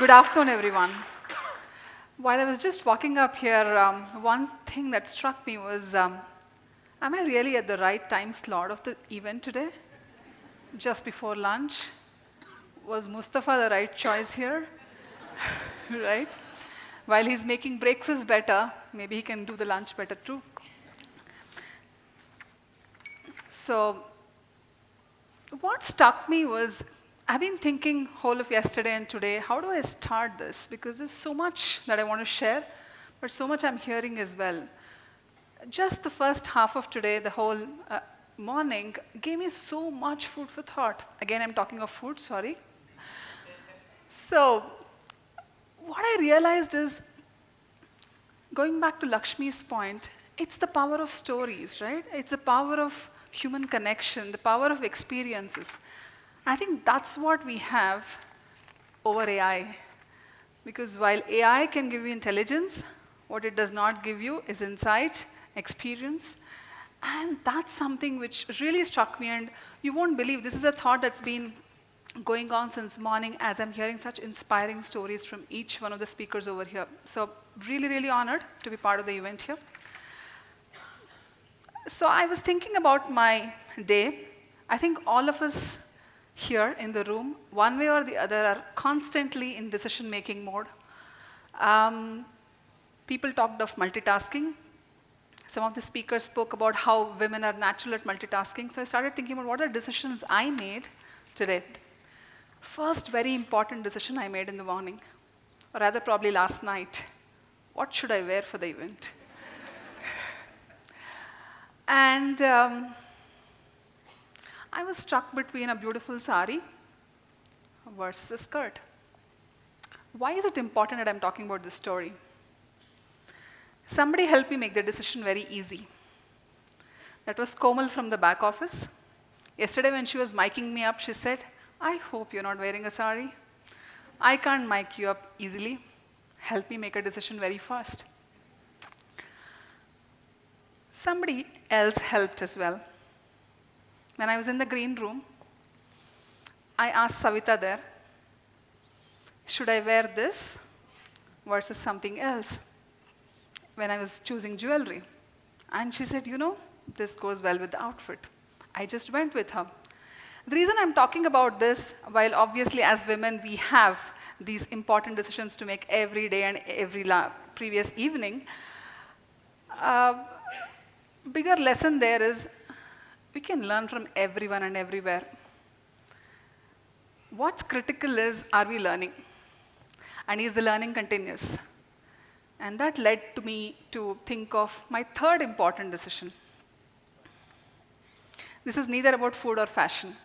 Good afternoon, everyone. While I was just walking up here, one thing that struck me was, am I really at the right time slot of the event today? Just before lunch? Was Mustafa the right choice here? Right? While he's making breakfast better, maybe he can do the lunch better too. So, what struck me was, I've been thinking whole of yesterday and today, how do I start this? Because there's so much that I want to share, but so much I'm hearing as well. Just the first half of today, the whole morning, gave me so much food for thought. Again, I'm talking of food, sorry. So, what I realized is, going back to Lakshmi's point, it's the power of stories, right? It's the power of human connection, the power of experiences. I think that's what we have over AI. Because while AI can give you intelligence, what it does not give you is insight, experience. And that's something which really struck me. And you won't believe, this is a thought that's been going on since morning as I'm hearing such inspiring stories from each one of the speakers over here. So really, really honored to be part of the event here. So I was thinking about my day. I think all of us here in the room, one way or the other, are constantly in decision-making mode. People talked of multitasking. Some of the speakers spoke about how women are natural at multitasking. So I started thinking about what are decisions I made today. First very important decision I made in the morning, or rather probably last night. What should I wear for the event? And I was struck between a beautiful sari versus a skirt. Why is it important that I'm talking about this story? Somebody helped me make the decision very easy. That was Komal from the back office. Yesterday when she was miking me up, she said, I hope you're not wearing a sari. I can't mic you up easily. Help me make a decision very fast. Somebody else helped as well. When I was in the green room, I asked Savita there, should I wear this versus something else when I was choosing jewelry? And she said, you know, this goes well with the outfit. I just went with her. The reason I'm talking about this, while obviously as women we have these important decisions to make every day and every previous evening, bigger lesson there is we can learn from everyone and everywhere. What's critical is, are we learning? And is the learning continuous? And that led to me to think of my third important decision. This is neither about food or fashion.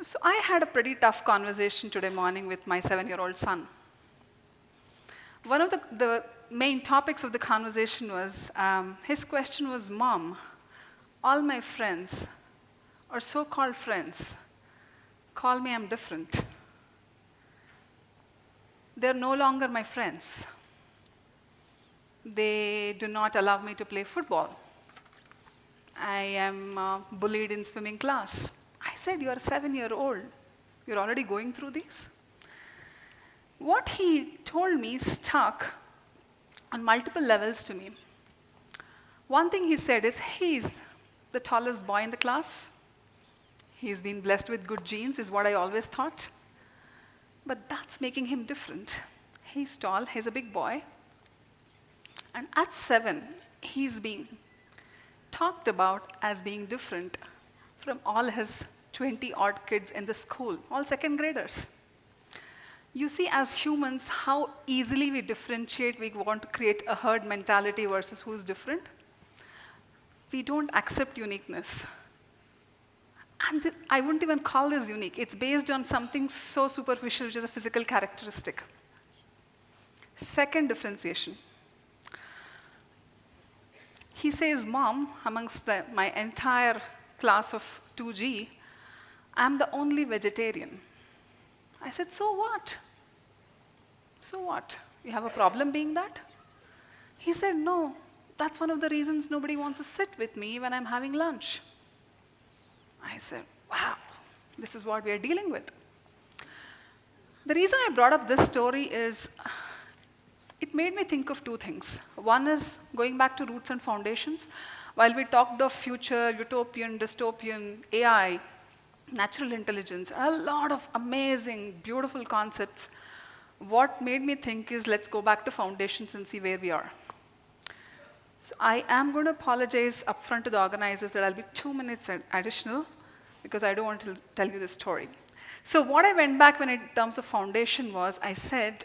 So I had a pretty tough conversation today morning with my 7-year-old son. One of the main topics of the conversation was, his question was, Mom, all my friends, or so-called friends, call me I'm different. They're no longer my friends. They do not allow me to play football. I am bullied in swimming class. I said, you're 7-year-old. You're already going through this? What he told me stuck on multiple levels to me. One thing he said is, he's the tallest boy in the class. He's been blessed with good genes, is what I always thought. But that's making him different. He's tall, he's a big boy. And at 7, he's being talked about as being different from all his 20-odd kids in the school, all second graders. You see, as humans, how easily we differentiate. We want to create a herd mentality versus who's different. We don't accept uniqueness. And I wouldn't even call this unique. It's based on something so superficial, which is a physical characteristic. Second differentiation. He says, Mom, amongst my entire class of 2G, I'm the only vegetarian. I said, so what? So what? You have a problem being that? He said, no, that's one of the reasons nobody wants to sit with me when I'm having lunch. I said, wow, this is what we are dealing with. The reason I brought up this story is it made me think of two things. One is going back to roots and foundations. While we talked of future, utopian, dystopian, AI, natural intelligence, a lot of amazing, beautiful concepts, what made me think is let's go back to foundations and see where we are. So I am going to apologize upfront to the organizers that I'll be 2 minutes additional because I don't want to tell you the story. So what I went back when in terms of foundation was I said,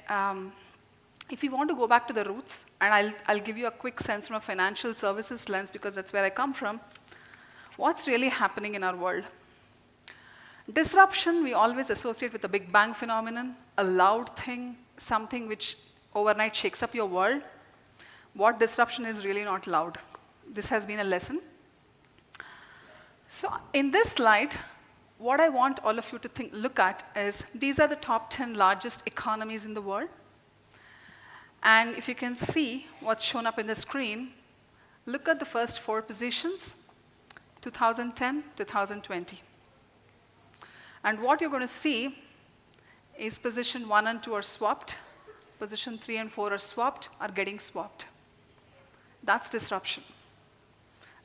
if you want to go back to the roots, and I'll give you a quick sense from a financial services lens because that's where I come from, what's really happening in our world? Disruption we always associate with the Big Bang phenomenon, a loud thing, something which overnight shakes up your world. What disruption is really not loud. This has been a lesson. So in this slide, what I want all of you to look at is these are the top 10 largest economies in the world. And if you can see what's shown up in the screen, look at the first 4 positions, 2010, 2020. And what you're going to see is position 1 and 2 are swapped, position 3 and 4 are swapped, are getting swapped. That's disruption.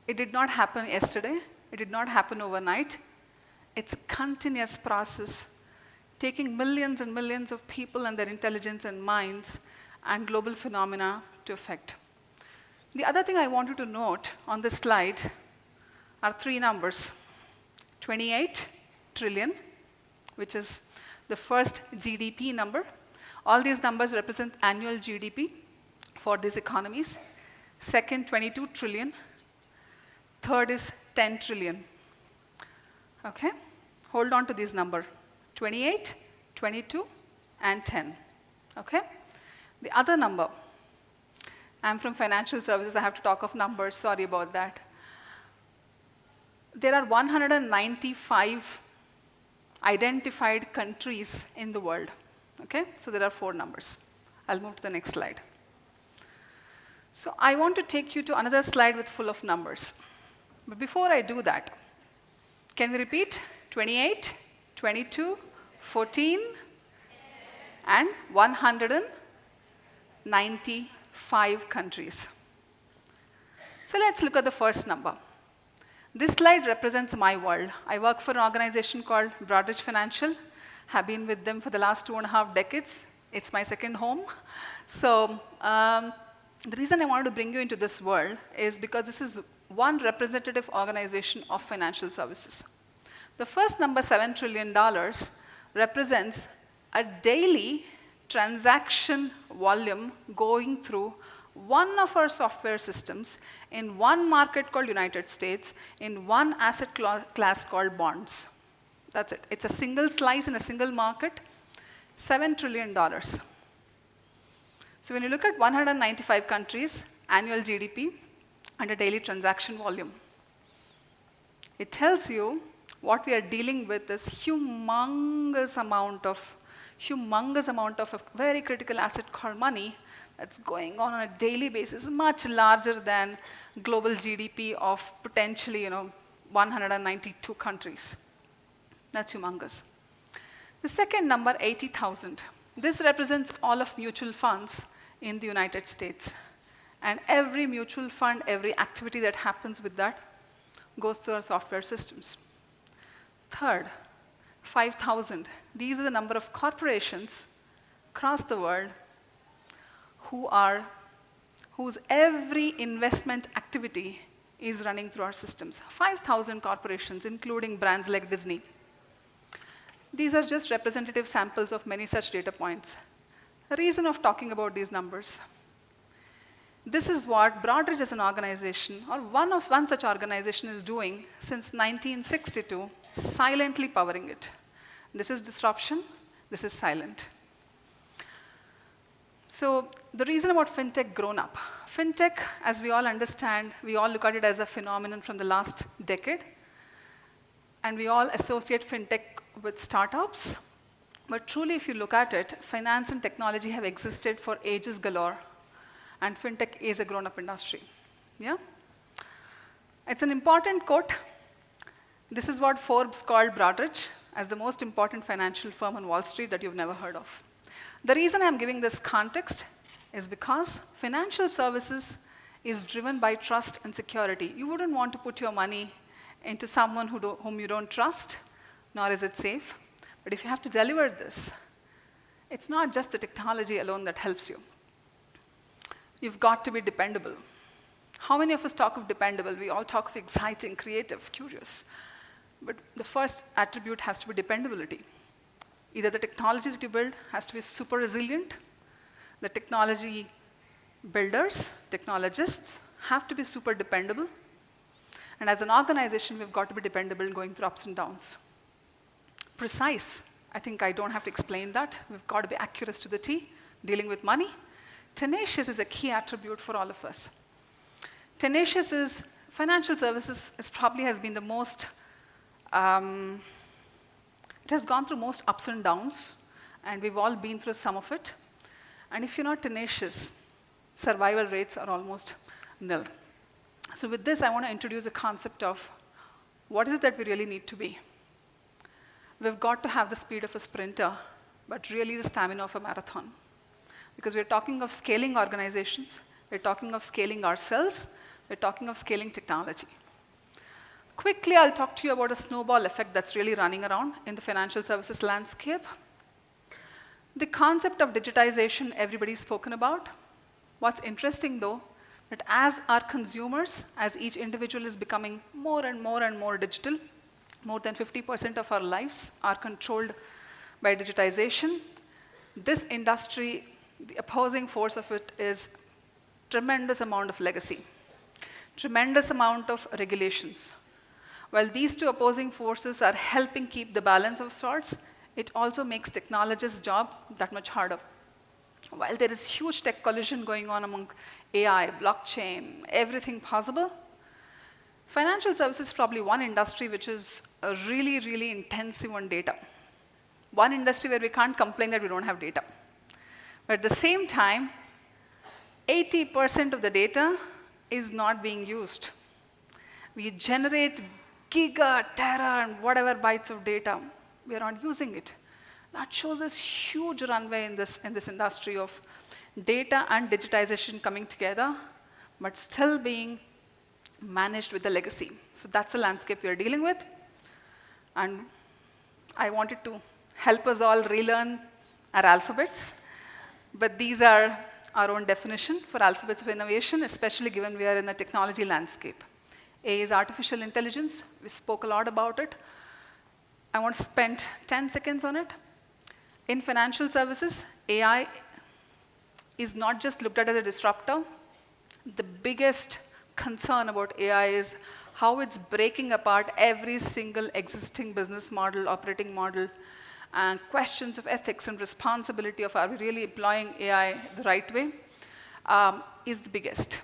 It did not happen yesterday. It did not happen overnight. It's a continuous process, taking millions and millions of people and their intelligence and minds and global phenomena to affect. The other thing I want you to note on this slide are 3 numbers. 28 trillion, which is the first GDP number. All these numbers represent annual GDP for these economies. Second, 22 trillion. Third is 10 trillion. Okay? Hold on to these numbers. 28, 22, and 10. Okay? The other number, I'm from financial services, I have to talk of numbers, sorry about that. There are 195 identified countries in the world. Okay? So there are 4 numbers. I'll move to the next slide. So I want to take you to another slide with full of numbers. But before I do that, can we repeat? 28, 22, 14, and 195 countries. So let's look at the first number. This slide represents my world. I work for an organization called Broadridge Financial. Have been with them for the last 2.5 decades. It's my second home. So the reason I wanted to bring you into this world is because this is one representative organization of financial services. The first number, $7 trillion, represents a daily transaction volume going through one of our software systems in one market called United States, in one asset class called bonds. That's it. It's a single slice in a single market, $7 trillion. So when you look at 195 countries, annual GDP, and a daily transaction volume, it tells you what we are dealing with is humongous amount of a very critical asset called money that's going on a daily basis, much larger than global GDP of potentially 192 countries. That's humongous. The second number, 80,000. This represents all of mutual funds in the United States. And every mutual fund, every activity that happens with that goes through our software systems. Third, 5,000. These are the number of corporations across the world whose every investment activity is running through our systems. 5,000 corporations, including brands like Disney. These are just representative samples of many such data points. The reason of talking about these numbers. This is what Broadridge as an organization, or one such organization is doing since 1962, silently powering it. This is disruption, this is silent. So the reason about FinTech grown up. FinTech, as we all understand, we all look at it as a phenomenon from the last decade. And we all associate FinTech with startups. But truly, if you look at it, finance and technology have existed for ages galore. And FinTech is a grown-up industry. Yeah? It's an important quote. This is what Forbes called Broadridge as the most important financial firm on Wall Street that you've never heard of. The reason I'm giving this context is because financial services is driven by trust and security. You wouldn't want to put your money into someone whom you don't trust, nor is it safe. But if you have to deliver this, it's not just the technology alone that helps you. You've got to be dependable. How many of us talk of dependable? We all talk of exciting, creative, curious. But the first attribute has to be dependability. Either the technology that you build has to be super resilient, the technology builders, technologists, have to be super dependable. And as an organization, we've got to be dependable going through ups and downs. Precise. I think I don't have to explain that. We've got to be accurate to the T, dealing with money. Tenacious is a key attribute for all of us. Tenacious is, financial services probably has been the most, it has gone through most ups and downs, and we've all been through some of it. And if you're not tenacious, survival rates are almost nil. So with this, I want to introduce a concept of what is it that we really need to be. We've got to have the speed of a sprinter, but really the stamina of a marathon. Because we're talking of scaling organizations, we're talking of scaling ourselves, we're talking of scaling technology. Quickly, I'll talk to you about a snowball effect that's really running around in the financial services landscape. The concept of digitization, everybody's spoken about. What's interesting, though, that as our consumers, as each individual is becoming more and more and more digital, more than 50% of our lives are controlled by digitization. This industry, the opposing force of it is tremendous amount of legacy, tremendous amount of regulations. While these two opposing forces are helping keep the balance of sorts, it also makes technologists' job that much harder. While there is huge tech collision going on among AI, blockchain, everything possible, financial services is probably one industry which is really, really intensive on data. One industry where we can't complain that we don't have data. But at the same time, 80% of the data is not being used. We generate giga, tera, and whatever bytes of data. We are not using it. That shows us huge runway in this industry of data and digitization coming together, but still being managed with the legacy. So that's the landscape we are dealing with. And I wanted to help us all relearn our alphabets. But these are our own definition for alphabets of innovation, especially given we are in the technology landscape. A is artificial intelligence. We spoke a lot about it. I want to spend 10 seconds on it. In financial services, AI is not just looked at as a disruptor. The biggest concern about AI is how it's breaking apart every single existing business model, operating model, and questions of ethics and responsibility of are we really employing AI the right way is the biggest.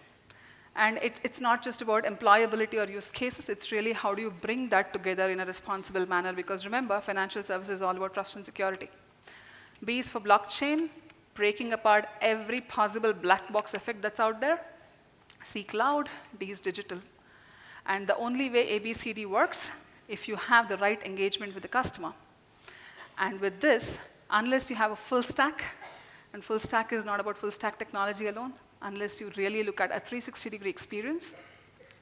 And it's not just about employability or use cases, it's really how do you bring that together in a responsible manner, because remember, financial services is all about trust and security. B is for blockchain, breaking apart every possible black box effect that's out there. C, cloud, D is digital. And the only way ABCD works, if you have the right engagement with the customer. And with this, unless you have a full stack, and full stack is not about full stack technology alone, unless you really look at a 360-degree experience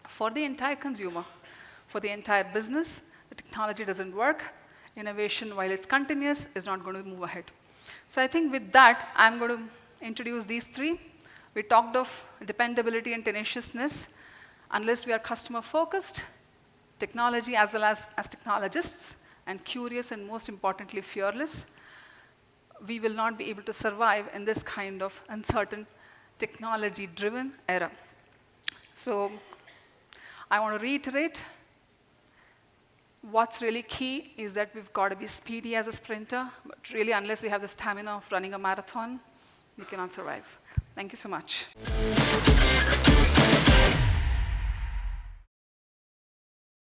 for the entire consumer, for the entire business, the technology doesn't work. Innovation, while it's continuous, is not going to move ahead. So I think with that, I'm going to introduce these three. We talked of dependability and tenaciousness. Unless we are customer-focused, technology as well as technologists, and curious and most importantly, fearless, we will not be able to survive in this kind of uncertain, technology-driven era. So I want to reiterate, what's really key is that we've got to be speedy as a sprinter, but really unless we have the stamina of running a marathon, we cannot survive. Thank you so much.